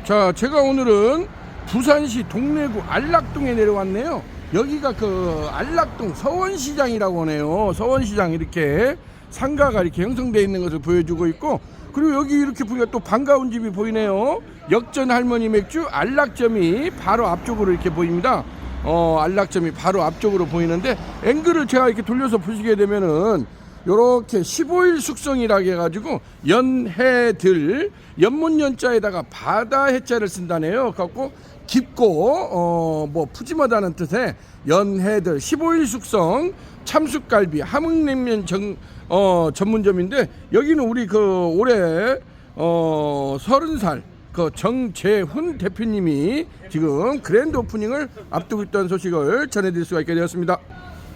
자, 제가 오늘은 부산시 동래구 안락동에 내려왔네요. 여기가 그 안락동 서원시장이라고 하네요. 서원시장 이렇게 상가가 이렇게 형성되어 있는 것을 보여주고 있고, 그리고 여기 이렇게 보니까 또 반가운 집이 보이네요. 역전 할머니 맥주 안락점이 바로 앞쪽으로 이렇게 보입니다. 안락점이 바로 앞쪽으로 보이는데, 앵글을 제가 이렇게 돌려서 보시게 되면은 요렇게 15일 숙성이라고 해가지고 연해들 연문연자에다가 바다 해자를 쓴다네요. 갖고 깊고 뭐 푸짐하다는 뜻의 연해들 15일 숙성 참숯갈비 함흥냉면 전문점인데, 여기는 우리 그 올해 30살 그 정재훈 대표님이 지금 그랜드 오프닝을 앞두고 있다는 소식을 전해드릴 수가 있게 되었습니다.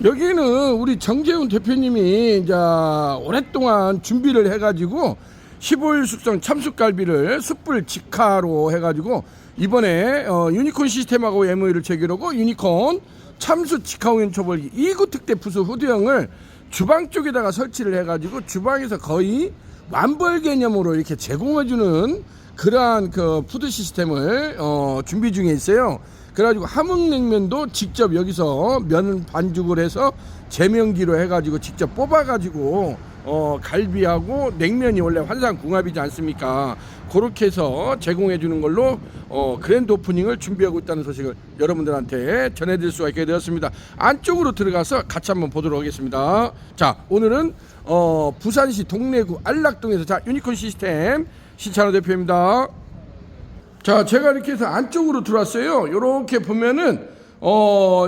여기는 우리 정재훈 대표님이 이제 오랫동안 준비를 해가지고 15일 숙성 참숯갈비를 숯불 직화로 해가지고 이번에 유니콘 시스템하고 MOU를 체결하고 유니콘 참숯 직화 우연 초벌기 2구 특대 부수 후드형을 주방 쪽에다가 설치를 해가지고 주방에서 거의 완벌 개념으로 이렇게 제공해주는 그러한 그 푸드 시스템을 준비 중에 있어요. 그래가지고 함흥냉면도 직접 여기서 면 반죽을 해서 제면기로 해가지고 직접 뽑아가지고 갈비하고 냉면이 원래 환상궁합이지 않습니까? 그렇게 해서 제공해 주는 걸로 그랜드 오프닝을 준비하고 있다는 소식을 여러분들한테 전해드릴 수가 있게 되었습니다. 안쪽으로 들어가서 같이 한번 보도록 하겠습니다. 자, 오늘은 부산시 동래구 안락동에서 자 유니콘 시스템 신찬호 대표입니다. 자, 제가 이렇게 해서 안쪽으로 들어왔어요. 요렇게 보면은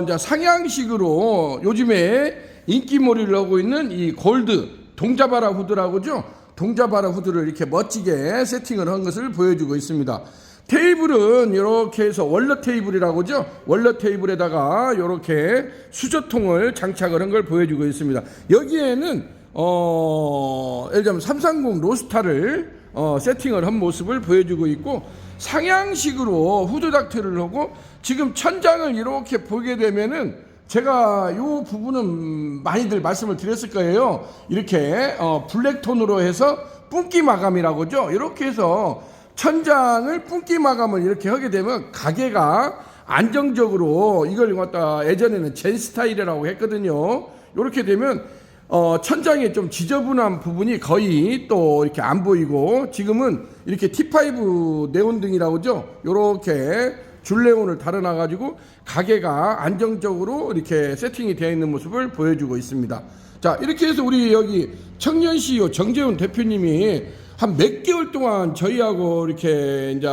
이제 상향식으로 요즘에 인기몰이를 하고 있는 이 골드 동자바라 후드라고죠. 동자바라 후드를 이렇게 멋지게 세팅을 한 것을 보여주고 있습니다. 테이블은 이렇게 해서 원러 테이블이라고 하죠. 원러 테이블에다가 이렇게 수저통을 장착을 한 걸 보여주고 있습니다. 여기에는 예를 들면 330 로스타를 세팅을 한 모습을 보여주고 있고, 상향식으로 후드 닥트를 하고, 지금 천장을 이렇게 보게 되면은 제가 이 부분은 많이들 말씀을 드렸을 거예요. 이렇게 블랙톤으로 해서 뿜기 마감이라고 하죠. 이렇게 해서 천장을 뿜기 마감을 이렇게 하게 되면 가게가 안정적으로 이걸 갖다 예전에는 젠 스타일이라고 했거든요. 이렇게 되면 천장에 좀 지저분한 부분이 거의 또 이렇게 안 보이고, 지금은 이렇게 T5 네온등이라고 하죠. 이렇게 줄레온을 달아놔가지고 가게가 안정적으로 이렇게 세팅이 되어 있는 모습을 보여주고 있습니다. 자, 이렇게 해서 우리 여기 청년 CEO 정재훈 대표님이 한 몇 개월 동안 저희하고 이렇게 이제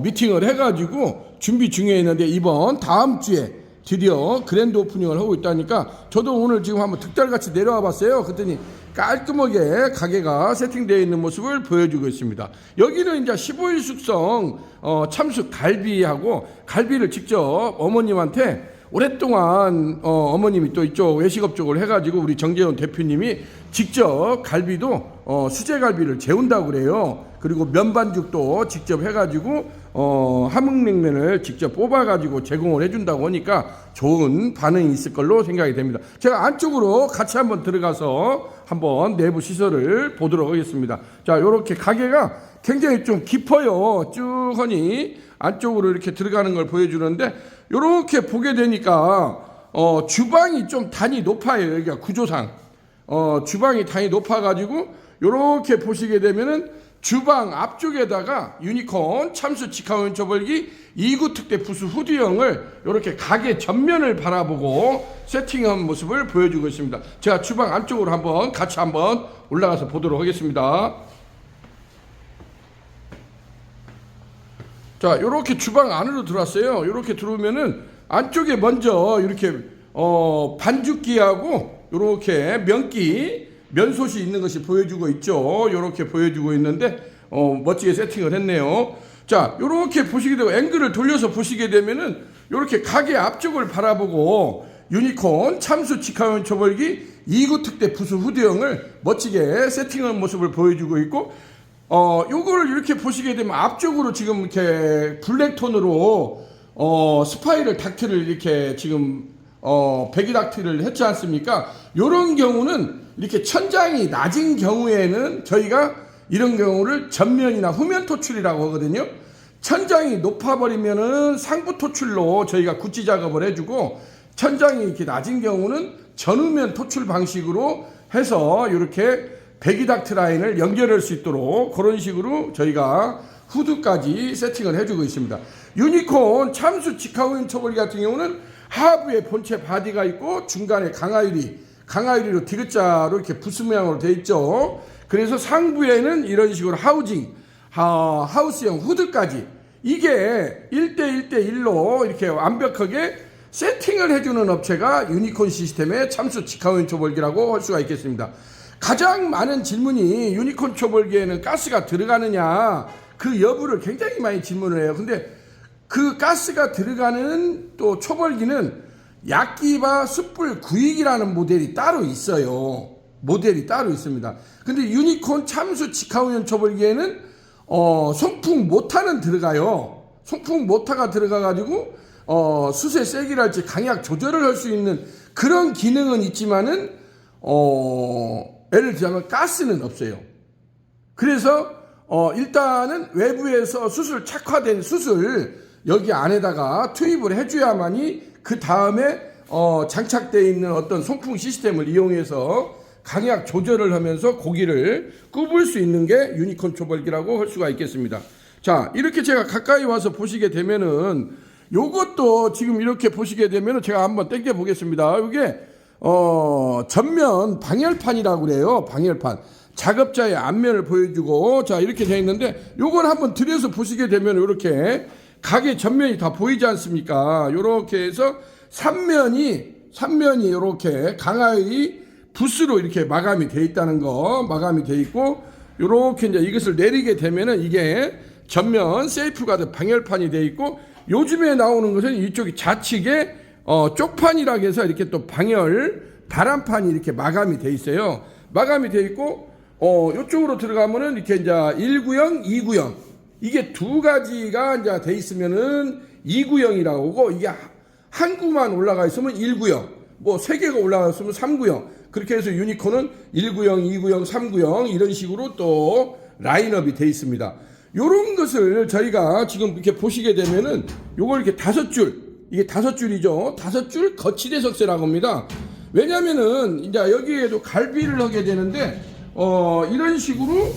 미팅을 해가지고 준비 중에 있는데, 이번 다음 주에 드디어 그랜드 오프닝을 하고 있다니까 저도 오늘 지금 한번 득달같이 내려와 봤어요. 그랬더니 깔끔하게 가게가 세팅되어 있는 모습을 보여주고 있습니다. 여기는 이제 15일 숙성 참숯 갈비하고, 갈비를 직접 어머님한테 오랫동안 어머님이 또 이쪽 외식업 쪽을 해가지고 우리 정재훈 대표님이 직접 갈비도 수제갈비를 재운다고 그래요. 그리고 면반죽도 직접 해가지고 함흥냉면을 직접 뽑아가지고 제공을 해준다고 하니까 좋은 반응이 있을 걸로 생각이 됩니다. 제가 안쪽으로 같이 한번 들어가서 한번 내부 시설을 보도록 하겠습니다. 자, 요렇게 가게가 굉장히 좀 깊어요. 쭉 하니 안쪽으로 이렇게 들어가는 걸 보여주는데, 요렇게 보게 되니까 주방이 좀 단이 높아요. 여기가 구조상 주방이 단이 높아가지고 요렇게 보시게 되면은 주방 앞쪽에다가 유니콘 참숯 직화우연 초벌기 2구 특대 부수 후드형을 이렇게 가게 전면을 바라보고 세팅한 모습을 보여주고 있습니다. 제가 주방 안쪽으로 한번 같이 한번 올라가서 보도록 하겠습니다. 자, 요렇게 주방 안으로 들어왔어요. 요렇게 들어오면은 안쪽에 먼저 이렇게 반죽기하고 요렇게 면솥이 있는 것이 보여주고 있죠. 요렇게 보여주고 있는데 멋지게 세팅을 했네요. 자, 요렇게 보시게 되고 앵글을 돌려서 보시게 되면은 요렇게 가게 앞쪽을 바라보고 유니콘 참숯 직화우연 초벌기 2구 특대 부수 후드형을 멋지게 세팅한 모습을 보여주고 있고, 요거를 이렇게 보시게 되면 앞쪽으로 지금 이렇게 블랙톤으로 스파이럴 닥트를 이렇게 지금 배기 닥트를 했지 않습니까? 요런 경우는 이렇게 천장이 낮은 경우에는 저희가 이런 경우를 전면이나 후면 토출이라고 하거든요. 천장이 높아버리면은 상부 토출로 저희가 구찌 작업을 해주고, 천장이 이렇게 낮은 경우는 전후면 토출 방식으로 해서 이렇게 배기닥트 라인을 연결할 수 있도록 그런 식으로 저희가 후드까지 세팅을 해주고 있습니다. 유니콘 참수 직화우연 초벌기 같은 경우는 하부에 본체 바디가 있고 중간에 강화유리로 디귿자로 이렇게 부스 모양으로 되어 있죠. 그래서 상부에는 이런 식으로 하우스형 후드까지, 이게 1대1대1로 이렇게 완벽하게 세팅을 해주는 업체가 유니콘 시스템의 참수 직화우연 초벌기라고 할 수가 있겠습니다. 가장 많은 질문이 유니콘 초벌기에는 가스가 들어가느냐, 그 여부를 굉장히 많이 질문을 해요. 근데 그 가스가 들어가는 또 초벌기는 약기바 숯불 구익이라는 모델이 따로 있어요. 모델이 따로 있습니다. 근데 유니콘 참수 직화우연 초벌기에는 송풍 모터는 들어가요. 송풍 모터가 들어가가지고 숯의 세기랄지 강약 조절을 할 수 있는 그런 기능은 있지만은 예를 들자면 가스는 없어요. 그래서 일단은 외부에서 착화된 숯을 여기 안에다가 투입을 해줘야만이 그 다음에 장착되어 있는 어떤 송풍 시스템을 이용해서 강약 조절을 하면서 고기를 굽을 수 있는 게 유니콘 초벌기라고 할 수가 있겠습니다. 자, 이렇게 제가 가까이 와서 보시게 되면은 요것도 지금 이렇게 보시게 되면은 제가 한번 당겨 보겠습니다. 이게 전면 방열판이라고 그래요. 방열판. 작업자의 앞면을 보여주고, 자, 이렇게 되어 있는데 요걸 한번 들여서 보시게 되면 이렇게 가게 전면이 다 보이지 않습니까? 요렇게 해서 삼면이 이렇게 강하의 붓으로 이렇게 마감이 되어 있다는 거, 마감이 되어 있고, 요렇게 이제 이것을 내리게 되면은 이게 전면 세이프가드 방열판이 되어 있고, 요즘에 나오는 것은 이쪽이 좌측에 쪽판이라고 해서 이렇게 또 바람판이 이렇게 마감이 되어 있어요. 마감이 되어 있고, 요쪽으로 들어가면은 이렇게 이제 1구형, 2구형. 이게 두 가지가 이제 돼 있으면은 2구형이라고 하고, 이게 한 구만 올라가 있으면 1구형, 뭐 세 개가 올라가 있으면 3구형. 그렇게 해서 유니콘은 1구형, 2구형, 3구형 이런 식으로 또 라인업이 돼 있습니다. 요런 것을 저희가 지금 이렇게 보시게 되면은 요걸 이렇게 5줄, 이게 5줄이죠. 5줄 거치대 석쇠라고 합니다. 왜냐면은 이제 여기에도 갈비를 하게 되는데, 이런 식으로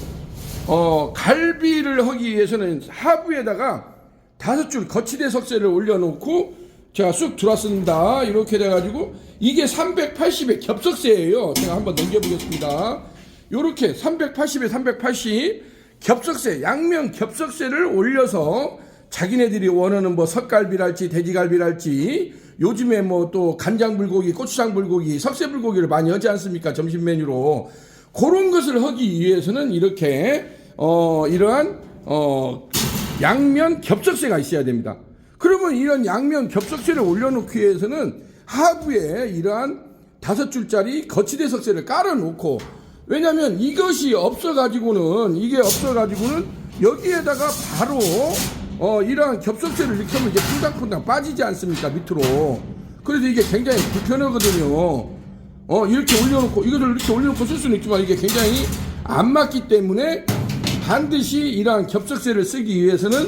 갈비를 하기 위해서는 하부에다가 5줄 거치대 석쇠를 올려놓고 제가 쑥 들어왔습니다. 이렇게 돼가지고 이게 380의 겹석쇠예요. 제가 한번 넘겨보겠습니다. 요렇게 380에 380 겹석쇠, 양면 겹석쇠를 올려서 자기네들이 원하는 뭐 석갈비랄지 돼지갈비랄지 요즘에 뭐 또 간장 불고기, 고추장 불고기, 석쇠 불고기를 많이 하지 않습니까? 점심 메뉴로. 그런 것을 하기 위해서는 이렇게 이러한 양면 겹석쇠가 있어야 됩니다. 그러면 이런 양면 겹석쇠를 올려놓기 위해서는 하부에 이러한 5줄짜리 거치대 석쇠를 깔아놓고, 왜냐면 이것이 없어가지고는 여기에다가 바로 이러한 겹석쇠를 이렇게 하면 이게 퐁당퐁당 빠지지 않습니까? 밑으로. 그래서 이게 굉장히 불편하거든요. 이렇게 올려놓고, 이것을 이렇게 올려놓고 쓸 수는 있지만 이게 굉장히 안 맞기 때문에 반드시 이러한 겹석쇠를 쓰기 위해서는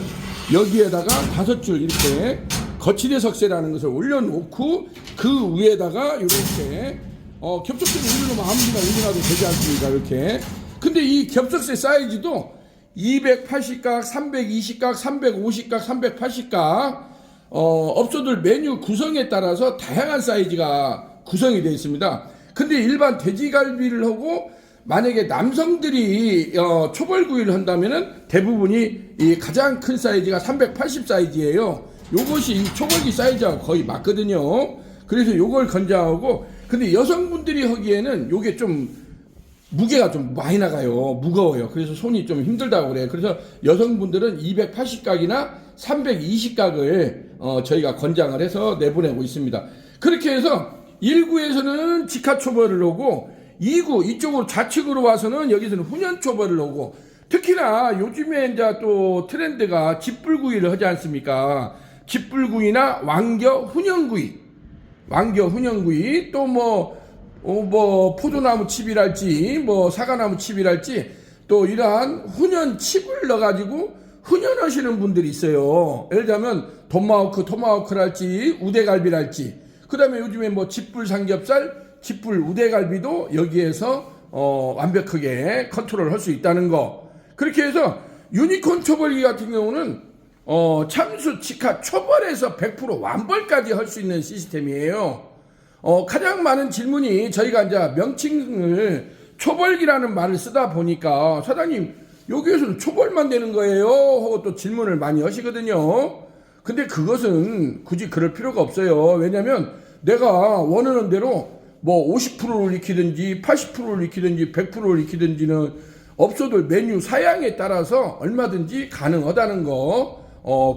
여기에다가 5줄 이렇게 거치대 석쇠라는 것을 올려놓고 그 위에다가 이렇게 겹석쇠를 올려놓으면 아무데나 올려놔도 되지 않습니까? 이렇게. 근데 이 겹석쇠 사이즈도 280각, 320각, 350각, 380각 업소들 메뉴 구성에 따라서 다양한 사이즈가 구성이 되어 있습니다. 근데 일반 돼지갈비를 하고 만약에 남성들이 초벌구이를 한다면은 대부분이 이 가장 큰 사이즈가 380 사이즈예요. 요것이 이 초벌기 사이즈하고 거의 맞거든요. 그래서 요걸 권장하고, 근데 여성분들이 하기에는 요게 좀 무게가 좀 많이 나가요. 무거워요. 그래서 손이 좀 힘들다고 그래요. 그래서 여성분들은 280각이나 320각을 저희가 권장을 해서 내보내고 있습니다. 그렇게 해서 1구에서는 직화 초벌을 하고, 2구 이쪽으로 좌측으로 와서는 여기서는 훈연 초벌을 하고, 특히나 요즘에 이제 또 트렌드가 집불구이를 하지 않습니까? 집불구이나 왕겨 훈연구이, 또 뭐 포도나무 칩이랄지 뭐 사과나무 칩이랄지 또 이러한 훈연 칩을 넣어가지고 훈연하시는 분들이 있어요. 예를 들면 토마호크랄지 우대갈비랄지, 그 다음에 요즘에 뭐 집불 삼겹살, 집불 우대갈비도 여기에서 완벽하게 컨트롤 할 수 있다는 거. 그렇게 해서 유니콘 초벌기 같은 경우는 참수, 직화, 초벌에서 100% 완벌까지 할 수 있는 시스템이에요. 가장 많은 질문이, 저희가 이제 명칭을 초벌기라는 말을 쓰다 보니까 사장님 여기에서는 초벌만 되는 거예요 하고 또 질문을 많이 하시거든요. 근데 그것은 굳이 그럴 필요가 없어요. 왜냐면 내가 원하는 대로 뭐 50%를 익히든지 80%를 익히든지 100%를 익히든지는 업소들 메뉴 사양에 따라서 얼마든지 가능하다는 거,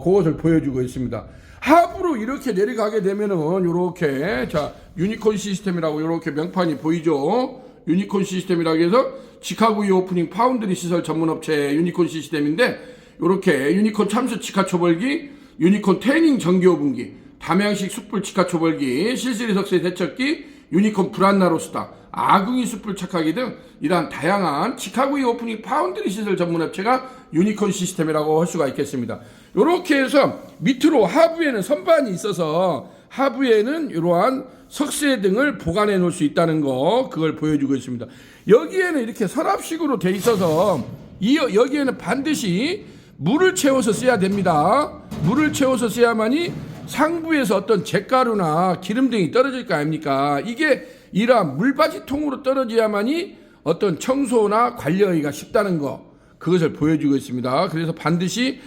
그것을 보여주고 있습니다. 하부로 이렇게 내려가게 되면은 요렇게, 자, 유니콘 시스템이라고 요렇게 명판이 보이죠. 유니콘 시스템이라고 해서 직화구이 오프닝 파운드리 시설 전문업체 유니콘 시스템인데, 요렇게 유니콘 참수 직화 초벌기, 유니콘 태닝 전기 오븐기, 담양식 숯불 직화 초벌기, 실시리 석쇠 세척기, 유니콘 브란나 로스터, 아궁이 숯불 착화기 등 이러한 다양한 직화구이 오프닝 파운드리 시설 전문업체가 유니콘 시스템이라고 할 수가 있겠습니다. 이렇게 해서 밑으로 하부에는 선반이 있어서 하부에는 이러한 석쇠 등을 보관해 놓을 수 있다는 거, 그걸 보여주고 있습니다. 여기에는 이렇게 서랍식으로 돼 있어서 여기에는 반드시 물을 채워서 써야 됩니다. 물을 채워서 써야만이 상부에서 어떤 잿가루나 기름 등이 떨어질 거 아닙니까? 이게 이러한 물바지통으로 떨어져야만이 어떤 청소나 관리하기가 쉽다는 거, 그것을 보여주고 있습니다. 그래서 반드시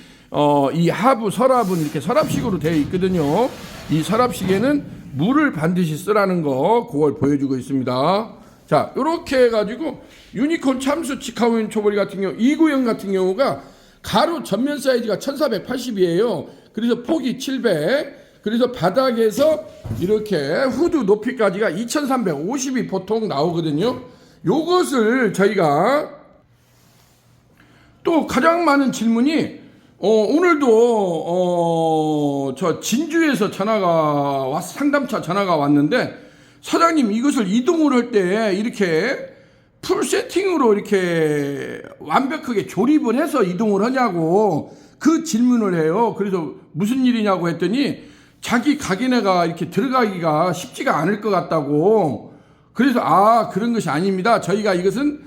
이 하부 서랍은 이렇게 서랍식으로 되어 있거든요. 이 서랍식에는 물을 반드시 쓰라는 거, 그걸 보여주고 있습니다. 자, 이렇게 해가지고 유니콘 참수 직화구이 초벌기 같은 경우, 이 구형 같은 경우가 가로 전면 사이즈가 1480이에요. 그래서 폭이 700, 그래서 바닥에서 이렇게 후드 높이까지가 2350이 보통 나오거든요. 요것을 저희가, 또 가장 많은 질문이, 오늘도 저 진주에서 상담차 전화가 왔는데, 사장님 이것을 이동을 할 때 이렇게 풀 세팅으로 이렇게 완벽하게 조립을 해서 이동을 하냐고 그 질문을 해요. 그래서 무슨 일이냐고 했더니 자기 가게네가 이렇게 들어가기가 쉽지가 않을 것 같다고. 그래서 그런 것이 아닙니다. 저희가 이것은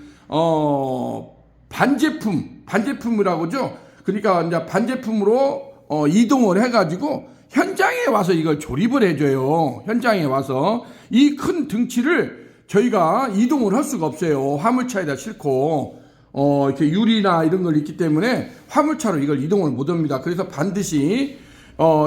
반제품이라고죠. 그러니까 이제 반제품으로 이동을 해가지고 현장에 와서 이걸 조립을 해줘요. 현장에 와서 이 큰 등치를 저희가 이동을 할 수가 없어요. 화물차에다 싣고 이렇게 유리나 이런 걸 있기 때문에 화물차로 이걸 이동을 못 합니다. 그래서 반드시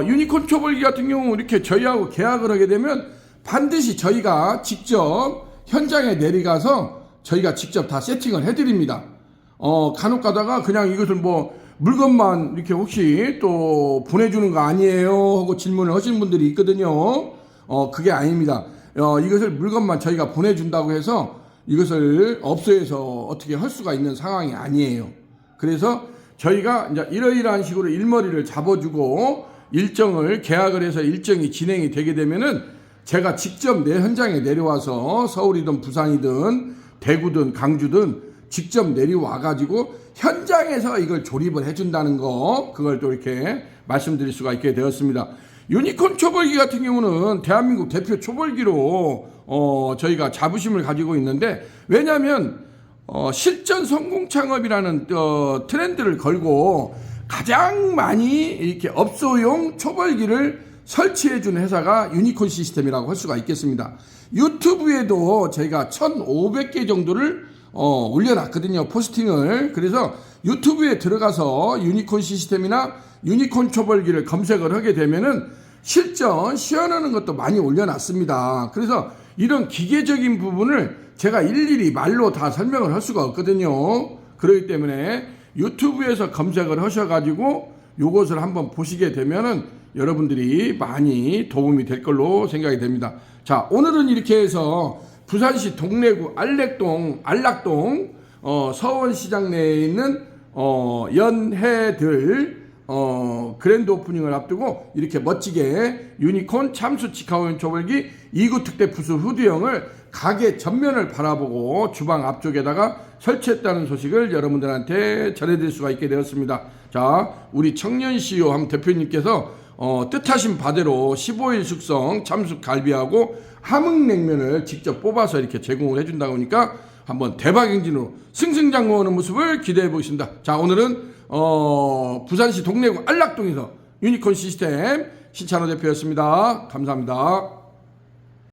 유니콘 초벌기 같은 경우 이렇게 저희하고 계약을 하게 되면 반드시 저희가 직접 현장에 내려가서 저희가 직접 다 세팅을 해드립니다. 간혹 가다가 그냥 이것을 뭐 물건만 이렇게 혹시 또 보내주는 거 아니에요 하고 질문을 하시는 분들이 있거든요. 그게 아닙니다. 이것을 물건만 저희가 보내준다고 해서 이것을 업소에서 어떻게 할 수가 있는 상황이 아니에요. 그래서 저희가 이제 이러이러한 식으로 일머리를 잡아주고 일정을 계약을 해서 일정이 진행이 되게 되면은 제가 직접 내 현장에 내려와서 서울이든 부산이든 대구든 강주든 직접 내려와 가지고 현장에서 이걸 조립을 해준다는 거, 그걸 또 이렇게 말씀드릴 수가 있게 되었습니다. 유니콘 초벌기 같은 경우는 대한민국 대표 초벌기로 저희가 자부심을 가지고 있는데, 왜냐하면 실전 성공 창업이라는 트렌드를 걸고 가장 많이 이렇게 업소용 초벌기를 설치해준 회사가 유니콘 시스템이라고 할 수가 있겠습니다. 유튜브에도 저희가 1,500개 정도를 올려놨거든요, 포스팅을. 그래서 유튜브에 들어가서 유니콘 시스템이나 유니콘 초벌기를 검색을 하게 되면은 실전 시연하는 것도 많이 올려놨습니다. 그래서 이런 기계적인 부분을 제가 일일이 말로 다 설명을 할 수가 없거든요. 그렇기 때문에 유튜브에서 검색을 하셔가지고 요것을 한번 보시게 되면은 여러분들이 많이 도움이 될 걸로 생각이 됩니다. 자, 오늘은 이렇게 해서 부산시 동래구 안락동 서원시장 내에 있는 연해들 그랜드 오프닝을 앞두고 이렇게 멋지게 유니콘 참수 직화원 조벌기 2구 특대 부스 후드형을 가게 전면을 바라보고 주방 앞쪽에다가 설치했다는 소식을 여러분들한테 전해드릴 수가 있게 되었습니다. 자, 우리 청년 CEO 함 대표님께서 뜻하신 바대로 15일 숙성 참수 갈비하고 함흥냉면을 직접 뽑아서 이렇게 제공을 해준다고 하니까 한번 대박 행진으로 승승장구하는 모습을 기대해 보겠습니다. 자, 오늘은 부산시 동래구 안락동에서 유니콘 시스템 신찬호 대표였습니다. 감사합니다.